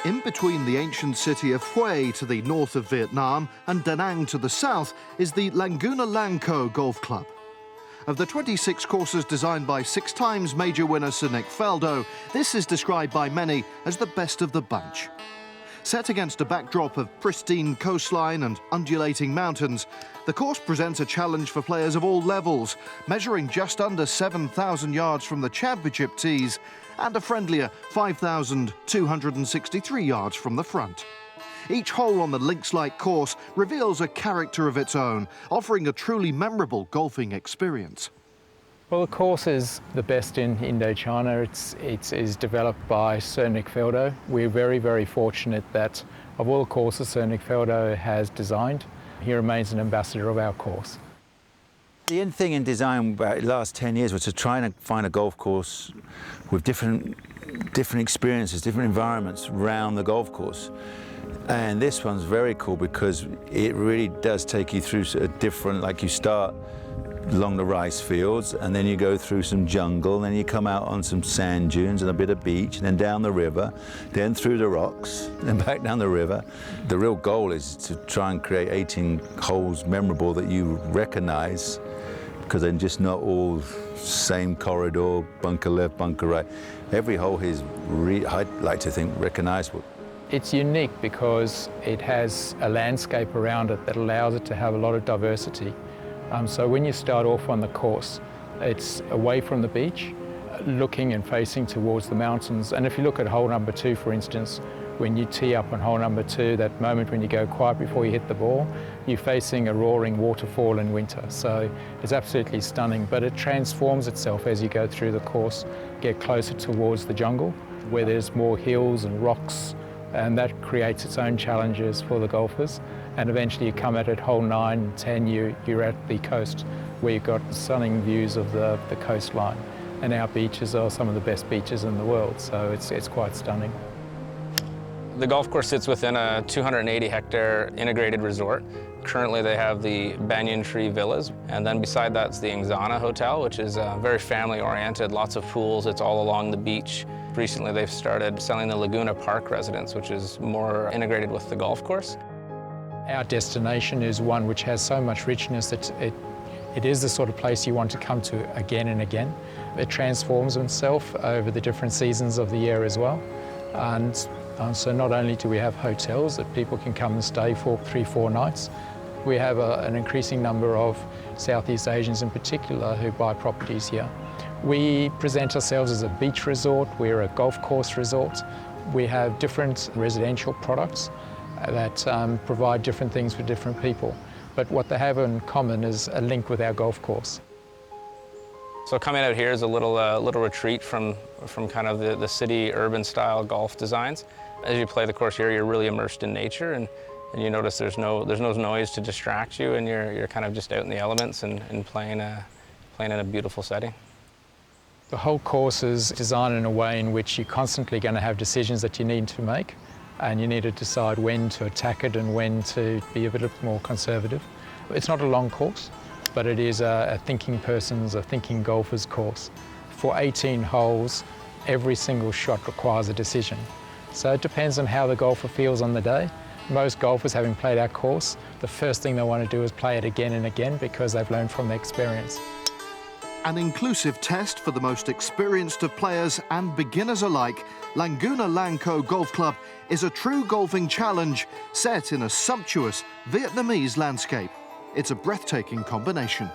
In between the ancient city of Hue to the north of Vietnam and Da Nang to the south is the Laguna Lango Golf Club. Of the 26 courses designed by 6 times major winner Sir Nick Faldo, this is described by many as the best of the bunch. Set against a backdrop of pristine coastline and undulating mountains, the course presents a challenge for players of all levels, measuring just under 7,000 yards from the championship tees and a friendlier 5,263 yards from the front. Each hole on the links-like course reveals a character of its own, offering a truly memorable golfing experience. Well, the course is the best in Indochina. It is developed by Sir Nick Faldo. We're very, very fortunate that of all the courses Sir Nick Faldo has designed, he remains an ambassador of our course. The end thing in design about the last 10 years was to try and find a golf course with different experiences, different environments around the golf course. And this one's very cool because it really does take you through a different, like you start along the rice fields and then you go through some jungle, and then you come out on some sand dunes and a bit of beach, and then down the river, then through the rocks, then back down the river. The real goal is to try and create 18 holes memorable that you recognize, because they're just not all same corridor, bunker left, bunker right. Every hole is, I'd like to think, recognizable. It's unique because it has a landscape around it that allows it to have a lot of diversity. So when you start off on the course, it's away from the beach, looking and facing towards the mountains. And if you look at hole number 2, for instance, when you tee up on hole number 2, that moment when you go quiet before you hit the ball, you're facing a roaring waterfall in winter. So it's absolutely stunning, but it transforms itself as you go through the course, get closer towards the jungle, where there's more hills and rocks, and that creates its own challenges for the golfers. And eventually you come at hole 9 and 10, you're at the coast, where you've got stunning views of the coastline. And our beaches are some of the best beaches in the world, so it's quite stunning. The golf course sits within a 280-hectare integrated resort. Currently they have the Banyan Tree Villas, and then beside that's the Ingzana Hotel, which is very family-oriented, lots of pools, it's all along the beach. Recently they've started selling the Laguna Park residence, which is more integrated with the golf course. Our destination is one which has so much richness that it is the sort of place you want to come to again and again. It transforms itself over the different seasons of the year as well. And so not only do we have hotels that people can come and stay for 3-4 nights, we have an increasing number of Southeast Asians in particular who buy properties here. We present ourselves as a beach resort, we're a golf course resort. We have different residential products that provide different things for different people. But what they have in common is a link with our golf course. So coming out here is a little retreat from kind of the city urban style golf designs. As you play the course here, you're really immersed in nature, and you notice there's no noise to distract you, and you're kind of just out in the elements and playing in a beautiful setting. The whole course is designed in a way in which you're constantly going to have decisions that you need to make, and you need to decide when to attack it and when to be a bit more conservative. It's not a long course, but it is a thinking golfer's course. For 18 holes, every single shot requires a decision. So it depends on how the golfer feels on the day. Most golfers, having played our course, the first thing they want to do is play it again and again because they've learned from their experience. An inclusive test for the most experienced of players and beginners alike, Laguna Lango Golf Club is a true golfing challenge set in a sumptuous Vietnamese landscape. It's a breathtaking combination.